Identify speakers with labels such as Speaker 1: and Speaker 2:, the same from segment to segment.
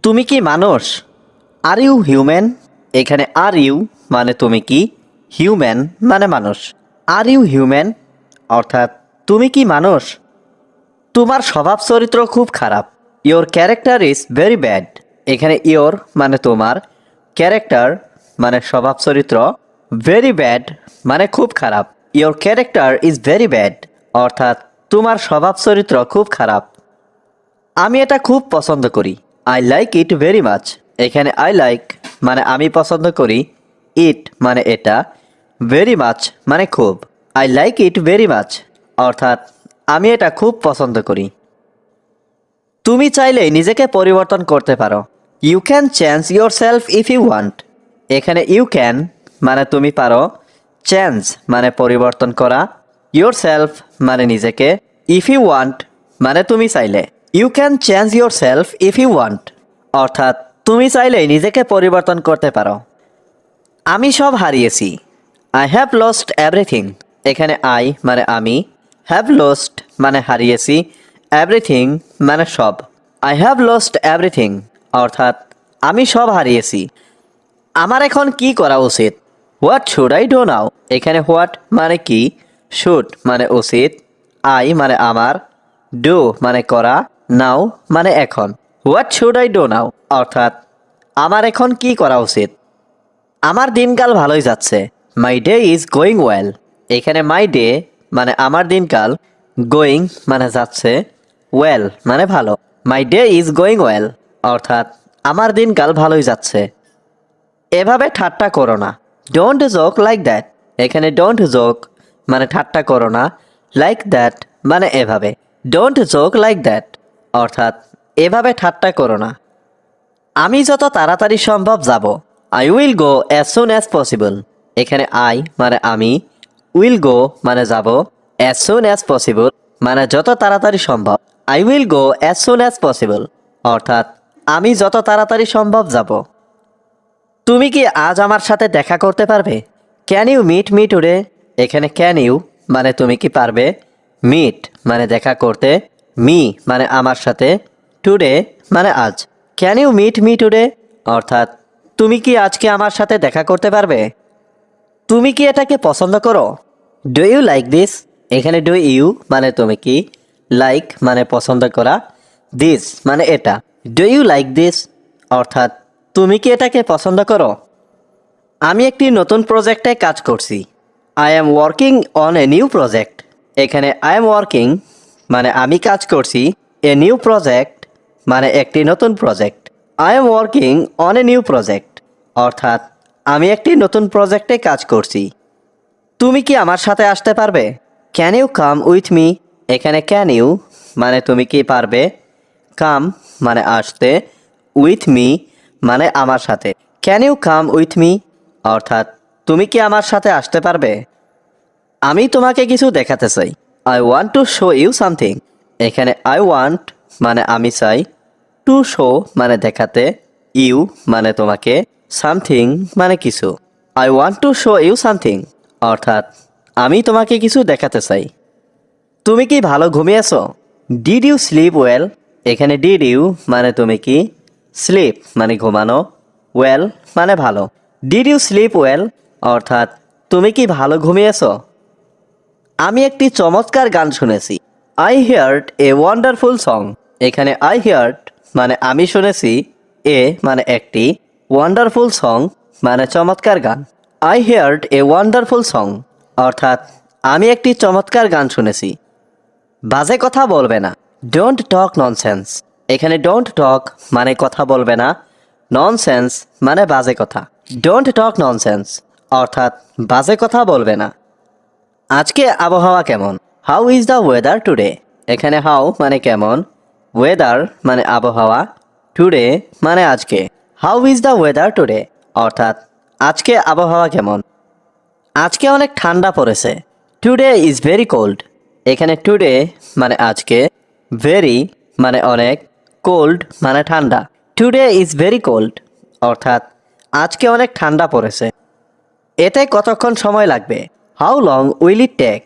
Speaker 1: তুমি কি মানুষ? Are you human? এখানে আর ইউ মানে তুমি কি, হিউম্যান মানে মানুষ। আর ইউ হিউম্যান অর্থাৎ তুমি কি মানুষ? তোমার স্বভাব চরিত্র খুব খারাপ। Your character is very bad. এখানে ইয়োর মানে তোমার, ক্যারেক্টার মানে স্বভাব চরিত্র, ভেরি ব্যাড মানে খুব খারাপ। Your character is very bad অর্থাৎ তোমার স্বভাব চরিত্র খুব খারাপ। আমি এটা খুব পছন্দ করি। I like it very much. এখানে আই লাইক মানে আমি পছন্দ করি, ইট মানে এটা, ভেরি মাচ মানে খুব। I like it very much অর্থাৎ আমি এটা খুব পছন্দ করি। তুমি চাইলে নিজেকে পরিবর্তন করতে পারো। You can change yourself if you want. এখানে ইউ ক্যান মানে তুমি পারো, চেঞ্জ মানে পরিবর্তন করা, ইয়োর সেলফ মানে নিজেকে, ইফ ইউ ওয়ান্ট মানে তুমি চাইলে। You can change yourself if you want অর্থাৎ তুমি চাইলে নিজেকে পরিবর্তন করতে পারো। আমি সব হারিয়েছি। I have lost everything. এখানে আই মানে আমি, হ্যাভ লস্ট মানে হারিয়েছি, এভরিথিং মানে সব। আই হ্যাভ লস্ট এভরিথিং অর্থাৎ আমি সব হারিয়েছি। আমার এখন কি করা উচিত? What should I do now? এখানে হোয়াট মানে কি, শুড মানে উচিত, আই মানে আমার, ডু মানে করা, নাও মানে এখন। What should I do now অর্থাৎ আমার এখন কি করা উচিত। আমার দিনকাল ভালোই যাচ্ছে। মাই ডে ইজ গোয়িং ওয়েল। এখানে মাই ডে মানে আমার দিনকাল, গোয়িং মানে যাচ্ছে, ওয়েল মানে ভালো। মাই ডে ইজ গোয়িং ওয়েল অর্থাৎ আমার দিনকাল ভালোই যাচ্ছে। এভাবে ঠাট্টা করো না। Don't joke like that. এখানে ডোন্ট জোক মানে ঠাট্টা করো না, লাইক দ্যাট মানে এভাবে। ডোন্ট জোক লাইক দ্যাট অর্থাৎ এভাবে ঠাট্টা করো না। আমি যত তাড়াতাড়ি সম্ভব যাব। I will go as soon as possible. এখানে আই মানে আমি, উইল গো মানে যাব, অ্যাজ সুন অ্যাজ পসিবল মানে যত তাড়াতাড়ি সম্ভব। I will go as soon as possible অর্থাৎ আমি যত তাড়াতাড়ি সম্ভব যাব। তুমি কি আজ আমার সাথে দেখা করতে পারবে? Can you meet me today? এখানে ক্যান ইউ মানে তুমি কি পারবে, মিট মানে দেখা করতে, মি মানে আমার সাথে, টুডে মানে আজ। Can you meet me today অর্থাৎ তুমি কি আজকে আমার সাথে দেখা করতে পারবে? তুমি কি এটাকে পছন্দ করো? Do you like this? এখানে ডু ইউ মানে তুমি কি, লাইক মানে পছন্দ করা, দিস মানে এটা। ডু ইউ লাইক দিস অর্থাৎ তুমি কি এটাকে পছন্দ করো? আমি একটি নতুন প্রজেক্টে কাজ করছি। I am working on a new project. এখানে আই এম ওয়ার্কিং মানে আমি কাজ করছি, এ নিউ প্রজেক্ট মানে একটি নতুন project. I am working on a new project অর্থাৎ আমি একটি নতুন প্রজেক্টে কাজ করছি। তুমি কি আমার সাথে আসতে পারবে? Can you come with me? এখানে ক্যান ইউ মানে তুমি কি পারবে, কাম মানে আসতে, উইথ মি মানে আমার সাথে। Can you come with me অর্থাৎ তুমি কি আমার সাথে আসতে পারবে? আমি তোমাকে কিছু দেখাতে চাই। I want to show you something. এখানে আই ওয়ান্ট মানে আমি চাই, টু শো মানে দেখাতে, ইউ মানে তোমাকে, সামথিং মানে কিছু। I want to show you something অর্থাৎ আমি তোমাকে কিছু দেখাতে চাই। তুমি কি ভালো ঘুমিয়েছো? Did you sleep well? এখানে ডিড ইউ মানে তুমি কি, স্লিপ মানে ঘুমানো, ওয়েল মানে ভালো। ডিড ইউ স্লিপ ওয়েল অর্থাৎ তুমি কি ভালো ঘুমিয়েছো? আমি একটি চমৎকার গান শুনেছি। I heard a wonderful song. এখানে আই হিয়ার্ড মানে আমি শুনেছি, এ মানে একটি, ওয়ান্ডারফুল সং মানে চমৎকার গান। I heard a wonderful song অর্থাৎ আমি একটি চমৎকার গান শুনেছি। বাজে কথা বলবে না। Don't talk nonsense. এখানে ডোন্ট টক মানে কথা বলবে না, ননসেন্স মানে বাজে কথা। ডোন্ট টক ননসেন্স অর্থাৎ বাজে কথা বলবে না। আজকে আবহাওয়া কেমন? How is the weather today? এখানে হাউ মানে কেমন, ওয়েদার মানে আবহাওয়া, টুডে মানে আজকে। How is the weather today অর্থাৎ আজকে আবহাওয়া কেমন? আজকে অনেক ঠান্ডা পড়েছে। Today is very cold. এখানে টুডে মানে আজকে, ভেরি মানে অনেক, কোল্ড মানে ঠান্ডা। টুডে ইজ ভেরি কোল্ড অর্থাৎ আজকে অনেক ঠান্ডা পড়েছে। এতে কতক্ষণ সময় লাগবে? How long will it take?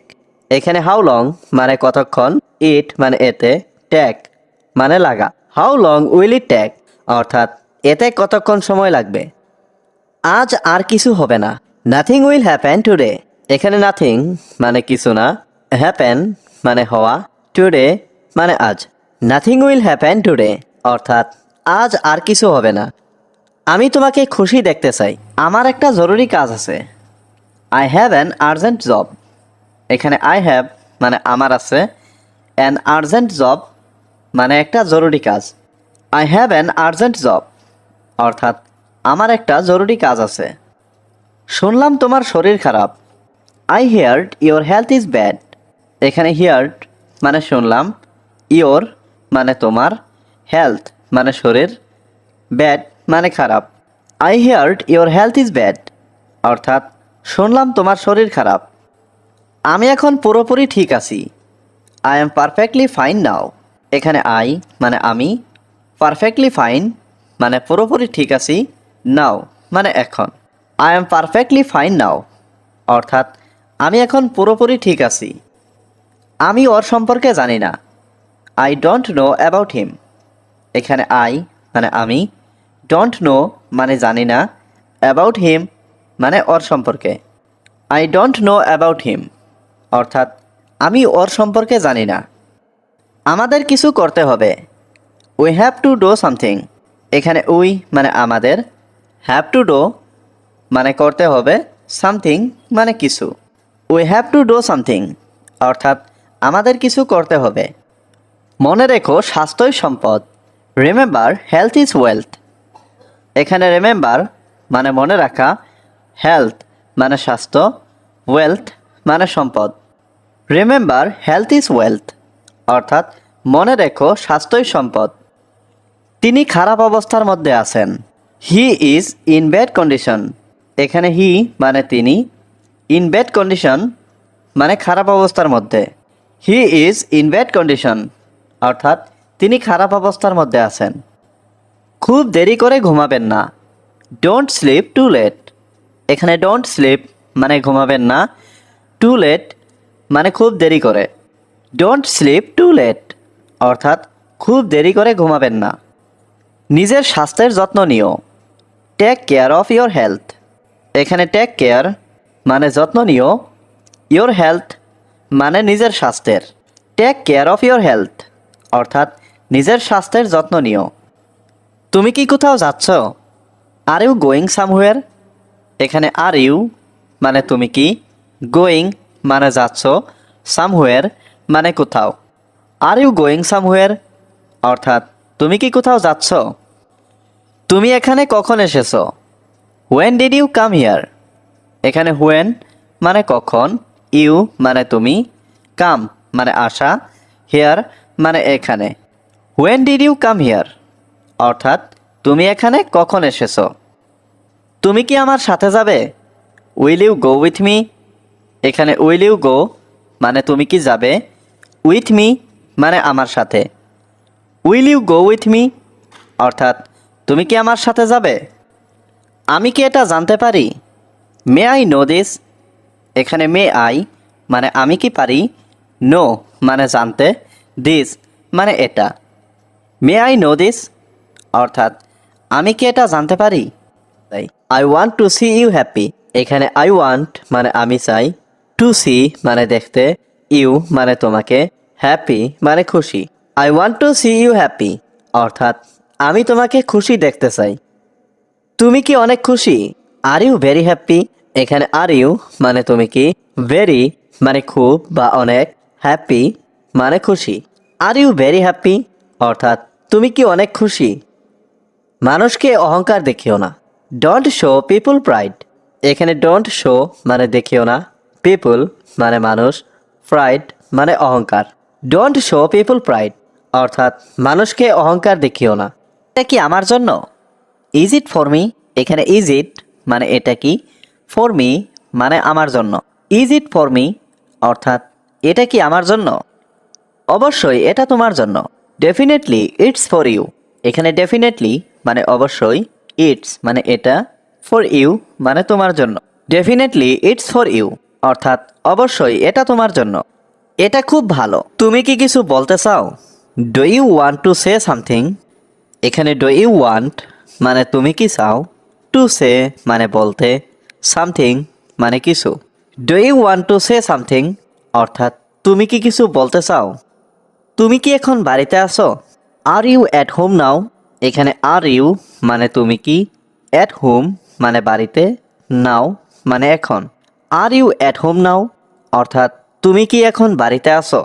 Speaker 1: এখানে হাউ লং মানে কতক্ষণ, ইট মানে এতে, টেক মানে লাগা। How long will it take অর্থাৎ এতে কতক্ষণ সময় লাগবে। আজ আর কিছু হবে না, নাথিং উইল হ্যাপেন টুডে। এখানে নাথিং মানে কিছু না, হ্যাপেন মানে হওয়া, টুডে মানে আজ। নাথিং উইল হ্যাপেন টুডে অর্থাৎ আজ আর কিছু হবে না। আমি তোমাকে খুশি দেখতে চাই, আমার একটা জরুরি কাজ আছে। I have an urgent job. এখানে আই হ্যাভ মানে আমার আছে, অ্যান আর্জেন্ট জব মানে একটা জরুরি কাজ। I have an urgent job অর্থাৎ আমার একটা জরুরি কাজ আছে। শুনলাম তোমার শরীর খারাপ। I heard your health is bad. এখানে হিয়ার্ড মানে শুনলাম, ইয়োর মানে তোমার, হেলথ মানে শরীর, ব্যাড মানে খারাপ। I heard your health is bad অর্থাৎ শুনলাম তোমার শরীর খারাপ। আমি এখন পুরোপুরি ঠিক আছি। আই এম পারফেক্টলি ফাইন নাও। এখানে আই মানে আমি, পারফেক্টলি ফাইন মানে পুরোপুরি ঠিক আছি, নাও মানে এখন। আই এম পারফেক্টলি ফাইন নাও অর্থাৎ আমি এখন পুরোপুরি ঠিক আছি। আমি ওর সম্পর্কে জানি না। I don't know about him. এখানে আই মানে আমি, ডোন্ট নো মানে জানি না, অ্যাবাউট হিম মানে ওর সম্পর্কে। I don't know about him অর্থাৎ আমি ওর সম্পর্কে জানি না। আমাদের কিছু করতে হবে। We have to do something. এখানে উই মানে আমাদের, হ্যাভ টু ডু মানে করতে হবে, সামথিং মানে কিছু। We have to do something অর্থাৎ আমাদের কিছু করতে হবে। মনে রেখো স্বাস্থ্যই সম্পদ। Remember health is wealth. এখানে রিমেম্বার মানে মনে রাখা, হেলথ মানে স্বাস্থ্য, ওয়েলথ মানে সম্পদ। রিমেম্বার হেলথ ইজ ওয়েলথ অর্থাৎ মনে রেখো স্বাস্থ্যই সম্পদ। তিনি খারাপ অবস্থার মধ্যে আছেন। He is in bad condition. এখানে হি মানে তিনি, ইন ব্যাড কন্ডিশন মানে খারাপ অবস্থার মধ্যে। He is in bad condition অর্থাৎ তিনি খারাপ অবস্থার মধ্যে আছেন। খুব দেরি করে ঘুমাবেন না। Don't sleep too late. এখানে ডোন্ট স্লিপ মানে ঘুমাবেন না, টু লেট মানে খুব দেরি করে। ডোন্ট স্লিপ টু লেট অর্থাৎ খুব দেরি করে ঘুমাবেন না। নিজের স্বাস্থ্যের যত্ন নিও। Take care of your health. এখানে টেক কেয়ার মানে যত্ন নিও, ইয়োর হেলথ মানে নিজের স্বাস্থ্যের। Take care of your health অর্থাৎ নিজের স্বাস্থ্যের যত্ন নিও। তুমি কি কোথাও যাচ্ছ? Are you going somewhere. এখানে আর ইউ মানে তুমি কি, গোয়িং মানে যাচ্ছ, সামহুয়ার মানে কোথাও। আর ইউ গোয়িং সামহুয়ার অর্থাৎ তুমি কি কোথাও যাচ্ছ? তুমি এখানে কখন এসেছো? When did you come here. এখানে হোয়েন মানে কখন, ইউ মানে তুমি, কাম মানে আসা, হিয়ার মানে এখানে। When did you come here অর্থাৎ তুমি এখানে কখন এসেছো? তুমি কি আমার সাথে যাবে? Will you go with me. এখানে উইল ইউ গো মানে তুমি কি যাবে, উইথ মি মানে আমার সাথে। Will you go with me অর্থাৎ তুমি কি আমার সাথে যাবে? আমি কি এটা জানতে পারি? May I know this. এখানে মে আই মানে আমি কি পারি, নো মানে জানতে, দিস মানে এটা। মে আই নো দিস অর্থাৎ আমি কি এটা জানতে পারি? তাই I want to see you happy. এখানে আই ওয়ান্ট মানে আমি চাই, টু সি মানে দেখতে, ইউ মানে তোমাকে, হ্যাপি মানে খুশি। I want to see you happy অর্থাৎ আমি তোমাকে খুশি দেখতে চাই। তুমি কি অনেক খুশি? Are you very happy. এখানে আর ইউ মানে তুমি কি, ভেরি মানে খুব বা অনেক, হ্যাপি মানে খুশি। আর ইউ ভেরি হ্যাপি অর্থাৎ তুমি কি অনেক খুশি? মানুষকে অহংকার দেখিও না। Don't show people pride. এখানে ডোন্ট শো মানে দেখিও না, পিপল মানে মানুষ, প্রাইড মানে অহংকার। ডোন্ট শো পিপল প্রাইড অর্থাৎ মানুষকে অহংকার দেখিও না। এটা কি আমার জন্য? Is it for me. এখানে ইজ ইট মানে এটা কি, ফর মি মানে আমার জন্য। ইজ ইট ফর মি অর্থাৎ এটা কি আমার জন্য? অবশ্যই এটা তোমার জন্য। Definitely it's for you. এখানে ডেফিনেটলি মানে অবশ্যই, ইটস মানে এটা, ফর ইউ মানে তোমার জন্য। ডেফিনেটলি ইটস ফর ইউ অর্থাৎ অবশ্যই এটা তোমার জন্য। এটা খুব ভালো। তুমি কি কিছু বলতে চাও? Do you want to say something. এখানে ডু ইউ ওয়ান্ট মানে তুমি কি চাও, টু সে মানে বলতে, সামথিং মানে কিছু। Do you want to say something অর্থাৎ তুমি কি কিছু বলতে চাও। তুমি কি এখন বাড়িতে আছো? Are you at home now. এখানে আর ইউ মানে তুমি কি, অ্যাট হোম মানে বাড়িতে, নাও মানে এখন। Are you at home now অর্থাৎ তুমি কি এখন বাড়িতে আছো।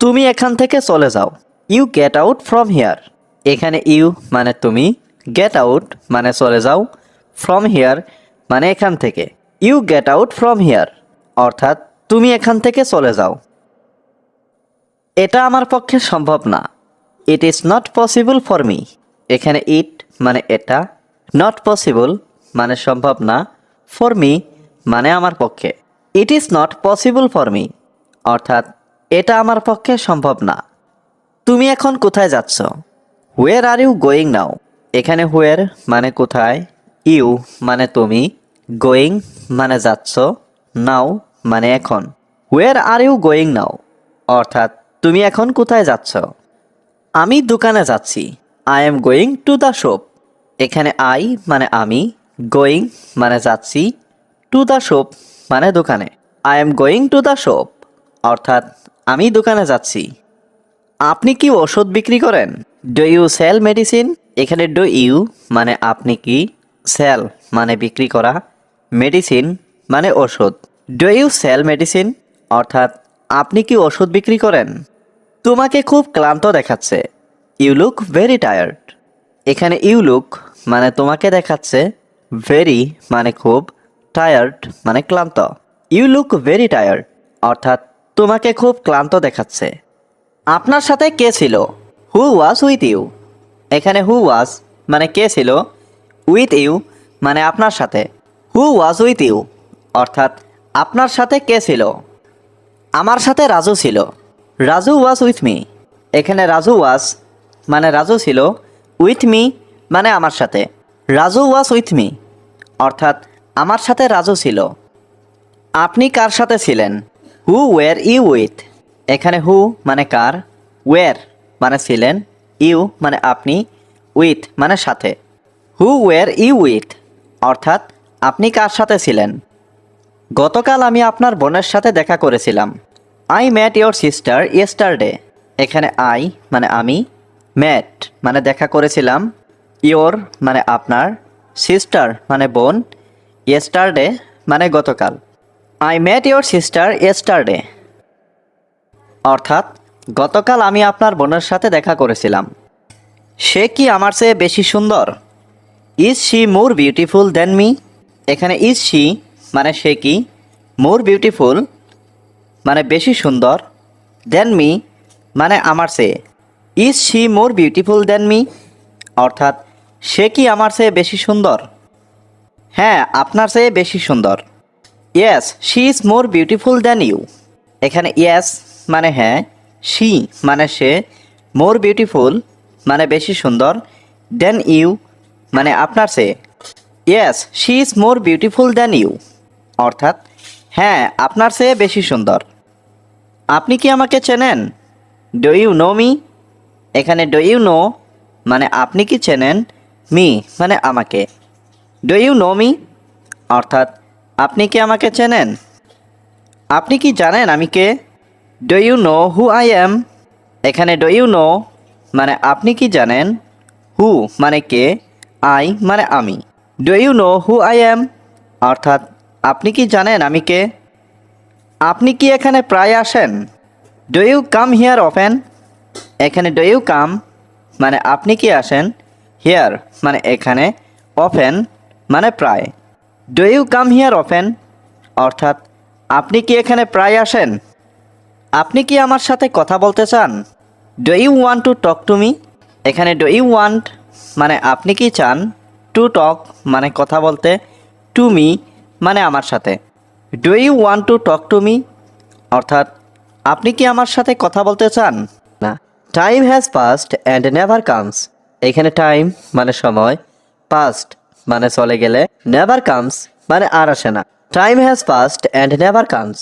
Speaker 1: তুমি এখান থেকে চলে যাও। You get out from here. এখানে ইউ মানে তুমি, গেট আউট মানে চলে যাও, ফ্রম হিয়ার মানে এখান থেকে। You get out from here অর্থাৎ তুমি এখান থেকে চলে যাও। এটা আমার পক্ষে সম্ভব না। It is not possible for me. এখানে ইট মানে এটা, নট পসিবল মানে সম্ভব না, ফর মি মানে আমার পক্ষে। It is not possible for me অর্থাৎ এটা আমার পক্ষে সম্ভব না। তুমি এখন কোথায় যাচ্ছ? হোয়ার আর ইউ গোয়িং নাও। এখানে হোয়ার মানে কোথায়, ইউ মানে তুমি, গোয়িং মানে যাচ্ছ, নাও মানে এখন। হোয়ার আর ইউ গোয়িং নাও অর্থাৎ তুমি এখন কোথায় যাচ্ছ? আমি দোকানে যাচ্ছি। I am going to the shop. এখানে আই মানে আমি, গোয়িং মানে যাচ্ছি, টু দ্য শপ মানে দোকানে। I am going to the shop অর্থাৎ আমি দোকানে যাচ্ছি। আপনি কি ওষুধ বিক্রি করেন? Do you sell medicine. এখানে ডু ইউ মানে আপনি কি, সেল মানে বিক্রি করা, মেডিসিন মানে ওষুধ। ডু ইউ সেল মেডিসিন অর্থাৎ আপনি কি ওষুধ বিক্রি করেন? তোমাকে খুব ক্লান্ত দেখাচ্ছে। You look very tired. এখানে ইউ লুক মানে তোমাকে দেখাচ্ছে, ভেরি মানে খুব, টায়ার্ড মানে ক্লান্ত। ইউ লুক ভেরি টায়ার্ড অর্থাৎ তোমাকে খুব ক্লান্ত দেখাচ্ছে। আপনার সাথে কে ছিল? হু ওয়াজ উইথ ইউ। এখানে হু ওয়াজ মানে কে ছিল, উইথ ইউ মানে আপনার সাথে। হু ওয়াজ উইথ ইউ অর্থাৎ আপনার সাথে কে ছিল? আমার সাথে রাজু ছিল। Raju was with me. এখানে রাজু ওয়াজ মানে রাজু ছিল, উইথ মি মানে আমার সাথে। রাজু ওয়াজ উইথ মি অর্থাৎ আমার সাথে রাজু ছিল। আপনি কার সাথে ছিলেন? হু ওয়্যার ইউ উইথ। এখানে হু মানে কার, ওয়্যার মানে ছিলেন, ইউ মানে আপনি, উইথ মানে সাথে। হু ওয়্যার ইউ উইথ অর্থাৎ আপনি কার সাথে ছিলেন? গতকাল আমি আপনার বোনের সাথে দেখা করেছিলাম। I met your sister yesterday. এখানে আই মানে আমি, ম্যাট মানে দেখা করেছিলাম, ইয়োর মানে আপনার, সিস্টার মানে বোন, ইয়েস্টারডে মানে গতকাল। I met your sister yesterday অর্থাৎ গতকাল আমি আপনার বোনের সাথে দেখা করেছিলাম। সে কি আমার চেয়ে বেশি সুন্দর? Is she more beautiful than me. এখানে ইজ শি মানে সে কি, মোর বিউটিফুল মানে বেশি সুন্দর, দেন মি মানে আমার চেয়ে। Is she more beautiful than me অর্থাৎ সে কি আমার চেয়ে বেশি সুন্দর? হ্যাঁ, আপনার চেয়ে বেশি সুন্দর। Yes she is more beautiful than you. এখানে ইয়েস মানে হ্যাঁ, শি মানে সে, মোর বিউটিফুল মানে বেশি সুন্দর, দেন ইউ মানে আপনার চেয়ে। Yes she is more beautiful than you অর্থাৎ হ্যাঁ, আপনার চেয়ে বেশি সুন্দর। আপনি কি আমাকে চেনেন? Do you know me. এখানে ডু ইউ নো মানে আপনি কি চেনেন, মি মানে আমাকে। ডু ইউ নো মি অর্থাৎ আপনি কি আমাকে চেনেন? আপনি কি জানেন আমি কে? Do you know who I am. এখানে ডু ইউ নো মানে আপনি কি জানেন, হু মানে কে, আই মানে আমি। Do you know who I am অর্থাৎ আপনি কি জানেন আমি কে? আপনি কি এখানে প্রায় আসেন? Do you come here often. এখানে ডু ইউ কাম মানে আপনি কি আসেন, হিয়ার মানে এখানে, অফেন মানে প্রায়। Do you come here often অর্থাৎ আপনি কি এখানে প্রায় আসেন? আপনি কি আমার সাথে কথা বলতে চান? Do you want to talk to me. এখানে ডু ইউ ওয়ান্ট মানে আপনি কি চান, টু টক মানে কথা বলতে, টু মি মানে আমার সাথে। Do you want to talk to me অর্থাৎ আপনি কি আমার সাথে কথা বলতে চান? না। Time has passed and never comes. এখানে টাইম মানে সময়, পাস্ট মানে চলে গেলে, নেভার কামস মানে আর আসে না। Time has passed and never comes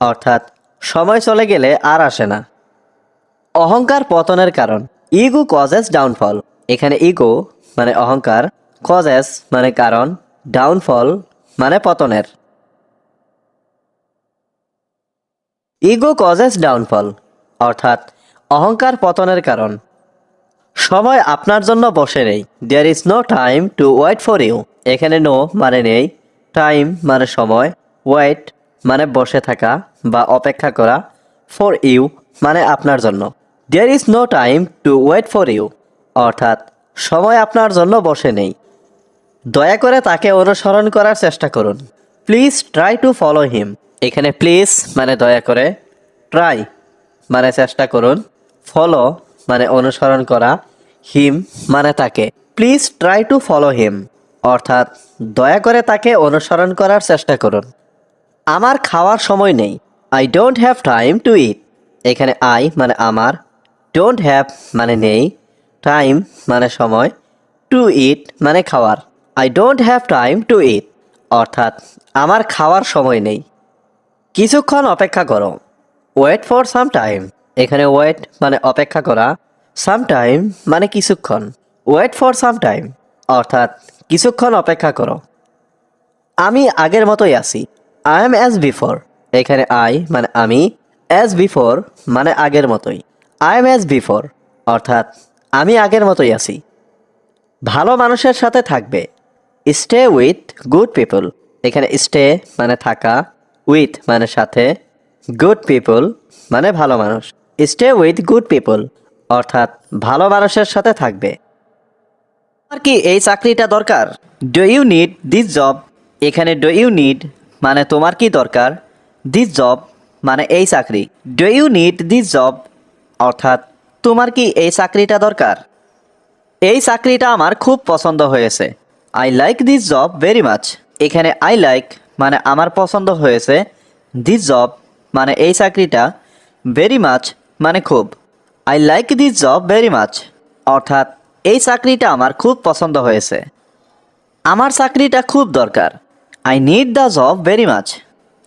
Speaker 1: অর্থাৎ সময় চলে গেলে আর আসে না। অহংকার পতনের কারণ। Ego causes downfall. এখানে ইগো মানে অহংকার, কজেস মানে কারণ, ডাউনফল মানে পতনের। ইগো কজেস ডাউনফল অর্থাৎ অহংকার পতনের কারণ। সময় আপনার জন্য বসে নেই। There is no time to wait for you. এখানে নো মানে নেই, টাইম মানে সময়, ওয়েট মানে বসে থাকা বা অপেক্ষা করা, ফর ইউ মানে আপনার জন্য। There is no time to wait for you অর্থাৎ সময় আপনার জন্য বসে নেই। দয়া করে তাকে অনুসরণ করার চেষ্টা করুন। Please try to follow him. এখানে প্লিজ মানে দয়া করে, ট্রাই মানে চেষ্টা করুন, ফলো মানে অনুসরণ করা, হিম মানে তাকে। Please try to follow him অর্থাৎ দয়া করে তাকে অনুসরণ করার চেষ্টা করুন। আমার খাওয়ার সময় নেই। I don't have time to eat. এখানে আই মানে আমার, ডোন্ট হ্যাভ মানে নেই, টাইম মানে সময়, টু ইট মানে খাওয়ার। I don't have time to eat অর্থাৎ আমার খাওয়ার সময় নেই। কিছুক্ষণ অপেক্ষা করো। Wait for some time. এখানে ওয়েট মানে অপেক্ষা করা, সাম টাইম মানে কিছুক্ষণ। ওয়েট ফর সাম টাইম অর্থাৎ কিছুক্ষণ অপেক্ষা করো। আমি আগের মতোই আছি। I am as before. এখানে আই মানে আমি, অ্যাজ বিফোর মানে আগের মতোই। আই এম অ্যাজ বিফোর অর্থাৎ আমি আগের মতোই আছি। ভালো মানুষের সাথে থাকবে। Stay with good people. এখানে স্টে মানে থাকা, উইথ মানে সাথে, গুড পিপল মানে ভালো মানুষ। স্টে উইথ গুড পিপল অর্থাৎ ভালো মানুষের সাথে থাকবে। আর কি এই চাকরিটা দরকার? Do you need this job. এখানে ডু ইউ নিড মানে তোমার কি দরকার, দিস জব মানে এই চাকরি। Do you need this job অর্থাৎ তোমার কি এই চাকরিটা দরকার? এই চাকরিটা আমার খুব পছন্দ হয়েছে। I like this job very much. এখানে আই লাইক মানে আমার পছন্দ হয়েছে, দিস জব মানে এই চাকরিটা, ভেরি মাচ মানে খুব। I like this job very much অর্থাৎ এই চাকরিটা আমার খুব পছন্দ হয়েছে। আমার চাকরিটা খুব দরকার। I need the job very much.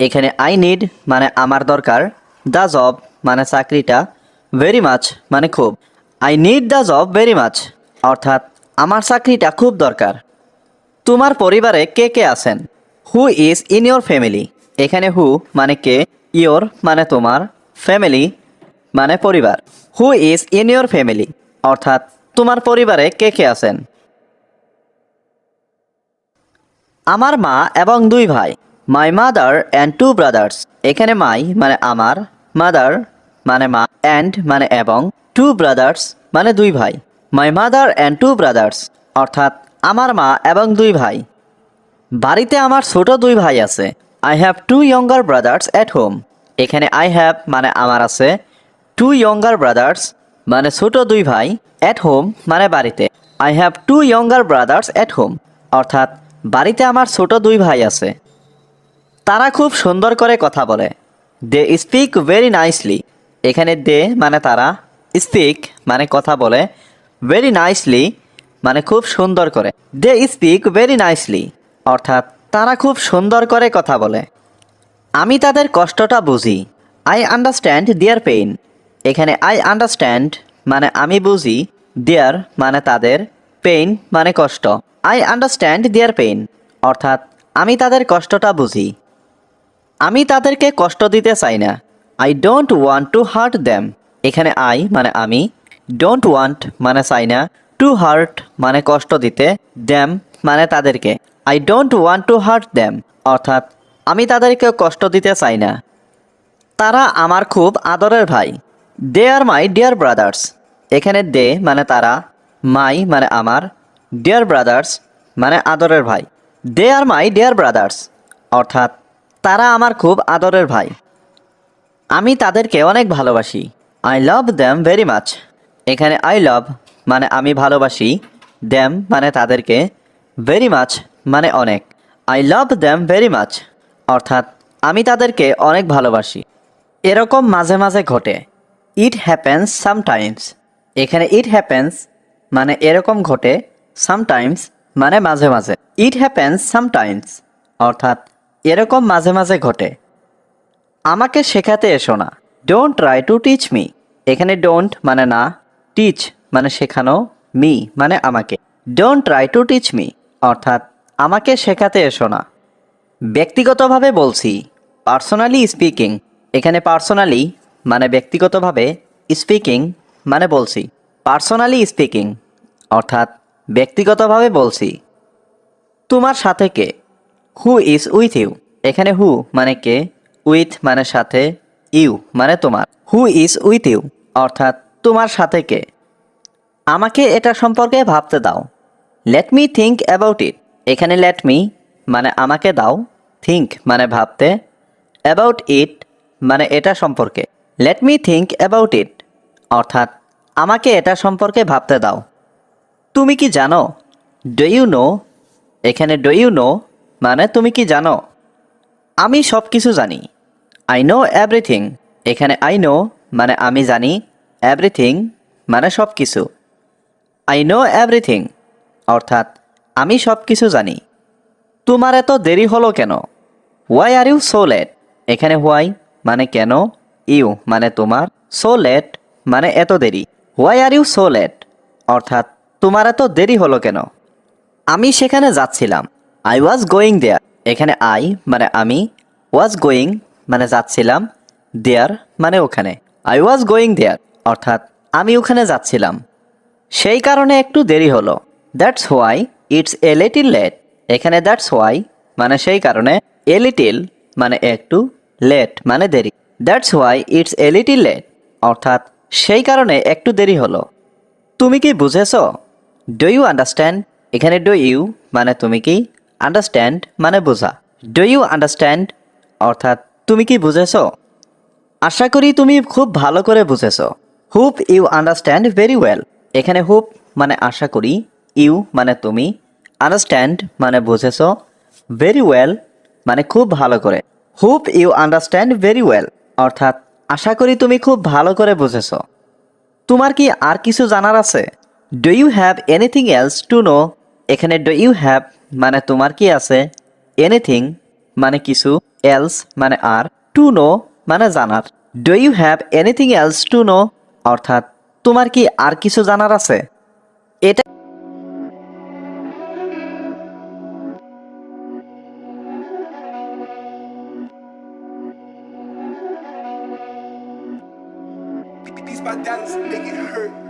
Speaker 1: এখানে আই নিড মানে আমার দরকার, দ্য জব মানে চাকরিটা, ভেরি মাচ মানে খুব। I need the job very much অর্থাৎ আমার চাকরিটা খুব দরকার। তোমার পরিবারে কে কে আছেন? Who is in your family. এখানে হু মানে কে, ইয়োর মানে তোমার, ফ্যামিলি মানে পরিবার। Who is in your family অর্থাৎ তোমার পরিবারে কে কে আছেন? আমার মা এবং দুই ভাই। My mother and two brothers. এখানে মাই মানে আমার, মাদার মানে মা, অ্যান্ড মানে এবং, টু ব্রাদার্স মানে দুই ভাই। My mother and two brothers অর্থাৎ আমার মা এবং দুই ভাই। বাড়িতে আমার ছোট দুই ভাই আছে। I have to younger brothers at home. এখানে আই হ্যাভ মানে আমার আছে, টু ইয়ঙ্গার ব্রাদার্স মানে ছোট দুই ভাই, অ্যাট হোম মানে বাড়িতে। I have to younger brothers at home অর্থাৎ বাড়িতে আমার ছোট দুই ভাই আছে। তারা খুব সুন্দর করে কথা বলে। They speak very nicely. এখানে দে মানে তারা, স্পিক মানে কথা বলে, ভেরি নাইসলি মানে খুব সুন্দর করে। দে স্পিক ভেরি নাইসলি অর্থাৎ তারা খুব সুন্দর করে কথা বলে। আমি তাদের কষ্টটা বুঝি। I understand their pain. এখানে আই আন্ডারস্ট্যান্ড মানে আমি বুঝি, দেয়ার মানে তাদের, পেইন মানে কষ্ট। আই আন্ডারস্ট্যান্ড দেয়ার পেইন অর্থাৎ আমি তাদের কষ্টটা বুঝি। আমি তাদেরকে কষ্ট দিতে চাই না। I don't want to heart them. এখানে আই মানে আমি, ডোন্ট ওয়ান্ট মানে চাই না, টু হার্ট মানে কষ্ট দিতে, দ্যাম মানে তাদেরকে। I don't want to heart them অর্থাৎ আমি তাদেরকে কষ্ট দিতে চাই না। তারা আমার খুব আদরের ভাই। দে আর মাই ডিয়ার ব্রাদার্স। এখানে দে মানে তারা, মাই মানে আমার, ডিয়ার ব্রাদার্স মানে আদরের ভাই। দে আর মাই ডিয়ার ব্রাদার্স অর্থাৎ তারা আমার খুব আদরের ভাই। আমি তাদেরকে অনেক ভালোবাসি। I love them very much. এখানে আই লাভ মানে আমি ভালোবাসি, দ্যাম মানে তাদেরকে, ভেরি মাচ মানে অনেক। I love them very much অর্থাৎ আমি তাদেরকে অনেক ভালোবাসি। এরকম মাঝে মাঝে ঘটে। It happens sometimes. এখানে ইট হ্যাপেন্স মানে এরকম ঘটে, সামটাইমস মানে মাঝে মাঝে। ইট হ্যাপেন্স সামটাইমস অর্থাৎ এরকম মাঝে মাঝে ঘটে। আমাকে শেখাতে এসো না। Don't try to teach me. এখানে ডোন্ট মানে না, টিচ মানে শেখানো, মি মানে আমাকে। Don't try to teach me অর্থাৎ আমাকে শেখাতে এসো না। ব্যক্তিগতভাবে বলছি, পার্সোনালি স্পিকিং। এখানে পার্সোনালি মানে ব্যক্তিগতভাবে, স্পিকিং মানে বলছি। পার্সোনালি স্পিকিং অর্থাৎ ব্যক্তিগতভাবে বলছি। তোমার সাথে কে? Who is with you. এখানে হু মানে কে, উইথ মানে সাথে, ইউ মানে তোমার। হু ইজ উইথ ইউ অর্থাৎ তোমার সাথে কে? আমাকে এটা সম্পর্কে ভাবতে দাও। লেট মি থিঙ্ক অ্যাবাউট ইট। এখানে লেট মি মানে আমাকে দাও, থিঙ্ক মানে ভাবতে, অ্যাবাউট ইট মানে এটা সম্পর্কে। Let me think about it অর্থাৎ আমাকে এটা সম্পর্কে ভাবতে দাও। তুমি কি জানো? Do you know. এখানে ডু ইউ নো মানে তুমি কি জানো? আমি সব কিছু জানি। I know everything. এখানে আই নো মানে আমি জানি, এভরিথিং মানে সব কিছু। আই নো এভরিথিং অর্থাৎ আমি সব কিছু জানি। তোমার এত দেরি হলো কেন? Why are you so late. এখানে হোয়াই মানে কেন, ইউ মানে তোমার, সো লেট মানে এত দেরি। Why are you so late অর্থাৎ তোমার এত দেরি হলো কেন? আমি সেখানে যাচ্ছিলাম। I was going there. এখানে আই মানে আমি, ওয়াজ গোয়িং মানে যাচ্ছিলাম, দেয়ার মানে ওখানে। আই ওয়াজ গোয়িং দেয়ার অর্থাৎ আমি ওখানে যাচ্ছিলাম। সেই কারণে একটু দেরি হলো। That's why it's a little late. এখানে দ্যাটস হোয়াই মানে সেই কারণে, এ লিটিল মানে একটু, লেট মানে দেরি। That's why it's a little late অর্থাৎ সেই কারণে একটু দেরি হলো। তুমি কি বুঝেছো? Do you understand. এখানে ডু ইউ মানে তুমি কি, আন্ডারস্ট্যান্ড মানে বোঝা। ডু ইউ আন্ডারস্ট্যান্ড অর্থাৎ তুমি কি বুঝেছো? আশা করি তুমি খুব ভালো করে বুঝেছো। Hope you understand very well. এখানে হোপ মানে আশা করি, ইউ মানে তুমি, আন্ডারস্ট্যান্ড মানে বুঝেছো, ভেরি ওয়েল মানে খুব ভালো করে। Hope you understand very well অর্থাৎ আশা করি তুমি খুব ভালো করে বুঝেছো। তোমার কি আর কিছু জানার আছে? Do you have anything else to know. এখানে ডু ইউ হ্যাভ মানে তোমার কি আছে, এনিথিং মানে কিছু, এলস মানে আর, টু নো মানে জানার। Do you have anything else to know অর্থাৎ তোমার কি আর কিছু জানার আছে? এটা
Speaker 2: These my dance make it hurt.